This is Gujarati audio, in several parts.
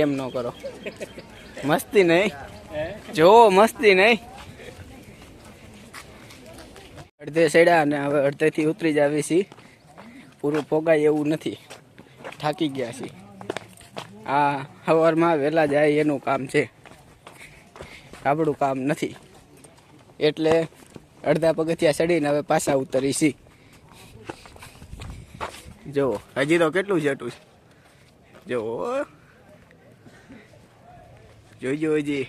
એમ ન કરો, મસ્તી નહીં જો, મસ્તી નહીં. અડધે સડ્યા અને હવે અડધેથી ઉતરી જ આવી છીએ. પૂરું પોગાય એવું નથી, થાકી ગયા છીએ. આ સવારમાં વહેલા જાય એનું કામ છે, આપણું કામ નથી. એટલે અડધા પગથિયા ચડીને હવે પાછા ઉતરી છીએ. જો હજી તો કેટલું જટું છે, જો જોઈજો હજી.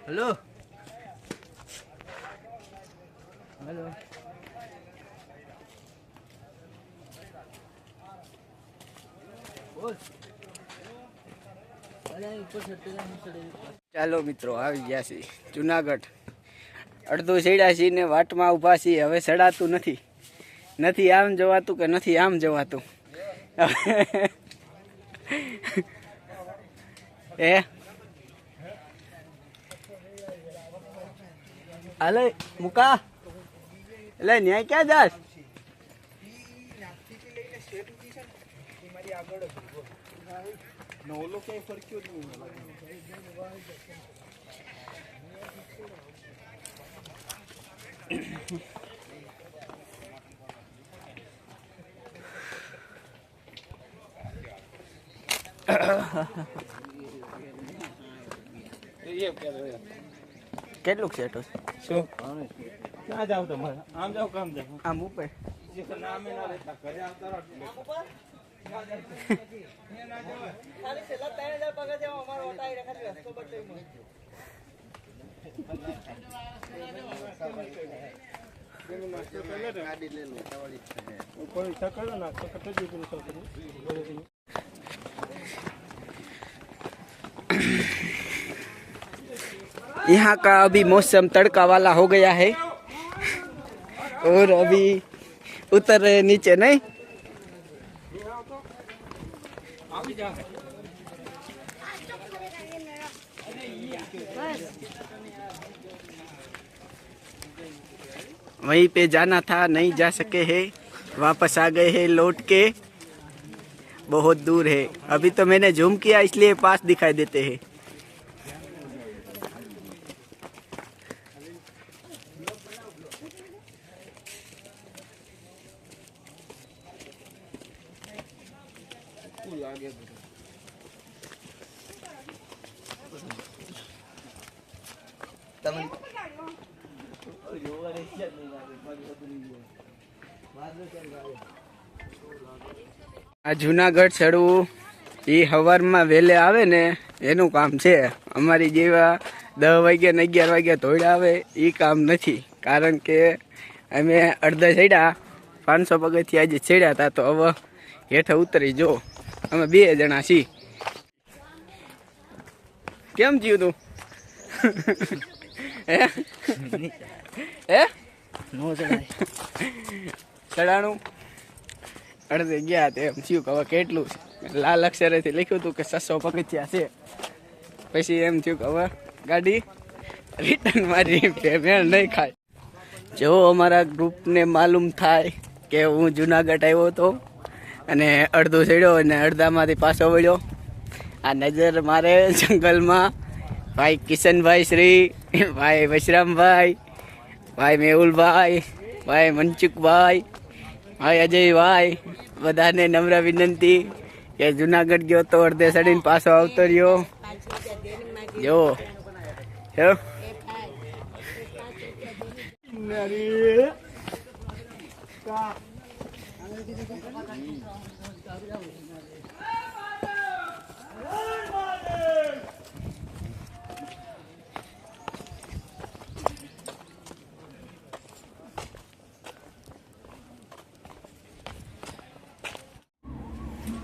હેલો હેલો, ચાલો મિત્રો આવી ગયા છીએ જુનાગઢ. અડધું ચડ્યા છીએ ને વાટમાં ઊભા છીએ. હવે ચડાતું નથી, નથી આમ જવાતું કે નથી આમ જવાતું. એ હાલે મુકા, એટલે ન્યાય ક્યાં જાસ? કેટલું સેટ શું ના જાવ તો આમ જાવ કામ જાવ આમ ઉપર यहाँ का अभी मौसम तड़का वाला हो गया है और अभी उतर रहे नीचे. नहीं वहीं पे जाना था, नहीं जा सके हैं, वापस आ गए हैं लौट के. बहुत दूर है. अभी तो मैंने जूम किया इसलिए पास दिखाई देते हैं. આ જુનાગઢ ચડવું એ સવારમાં વહેલે આવે ને એનું કામ છે. અમારી જેવા 10 વાગ્યા ને 11 વાગ્યા ધોઈડા આવે એ કામ નથી. કારણ કે અમે અડધા ચડ્યા, 500 પગથિયા આજે ચડ્યા હતા, તો હવે હેઠે ઉતરી જો અમે 2 જણા છીએ. કેમ જીવ તું? હે નો ચડાણું અડધે ગયા તે એમ થયું કે હવે કેટલું લાલ અક્ષરેથી લખ્યું હતું કે 600 પગથિયા છે. પછી એમ થયું કે હવે ગાડી રિટર્ન મારી પેમેન્ટ નહીં ખાય. જો અમારા ગ્રુપને માલુમ થાય કે હું જુનાગઢ આવ્યો હતો અને અડધો ચડ્યો અને અડધામાંથી પાછો વળ્યો. આ નજર મારે જંગલમાં ભાઈ કિશનભાઈ શ્રી, ભાઈ વશરામભાઈ, ભાઈ મેહુલભાઈ, ભાઈ મનસુખભાઈ, ભાઈ અજયભાઈ, બધાને નમ્ર વિનંતી કે જુનાગઢ ગયો તો અડધે ચડીને પાછો આવતો રહ્યો. જો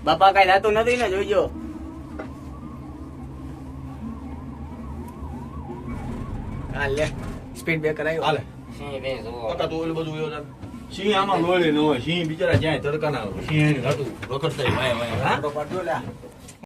બાપા કઈ થતું નથી ને, જોઈજો. હાલે સ્પીડ બ્રેકર આવ્યો. હાલે તું ઓલું બધું સિંહ આમાં લોહી ન હોય સિંહ બિચારા જ્યાં તડકા ના સિંહ હતું રખડતા વાય વાય હા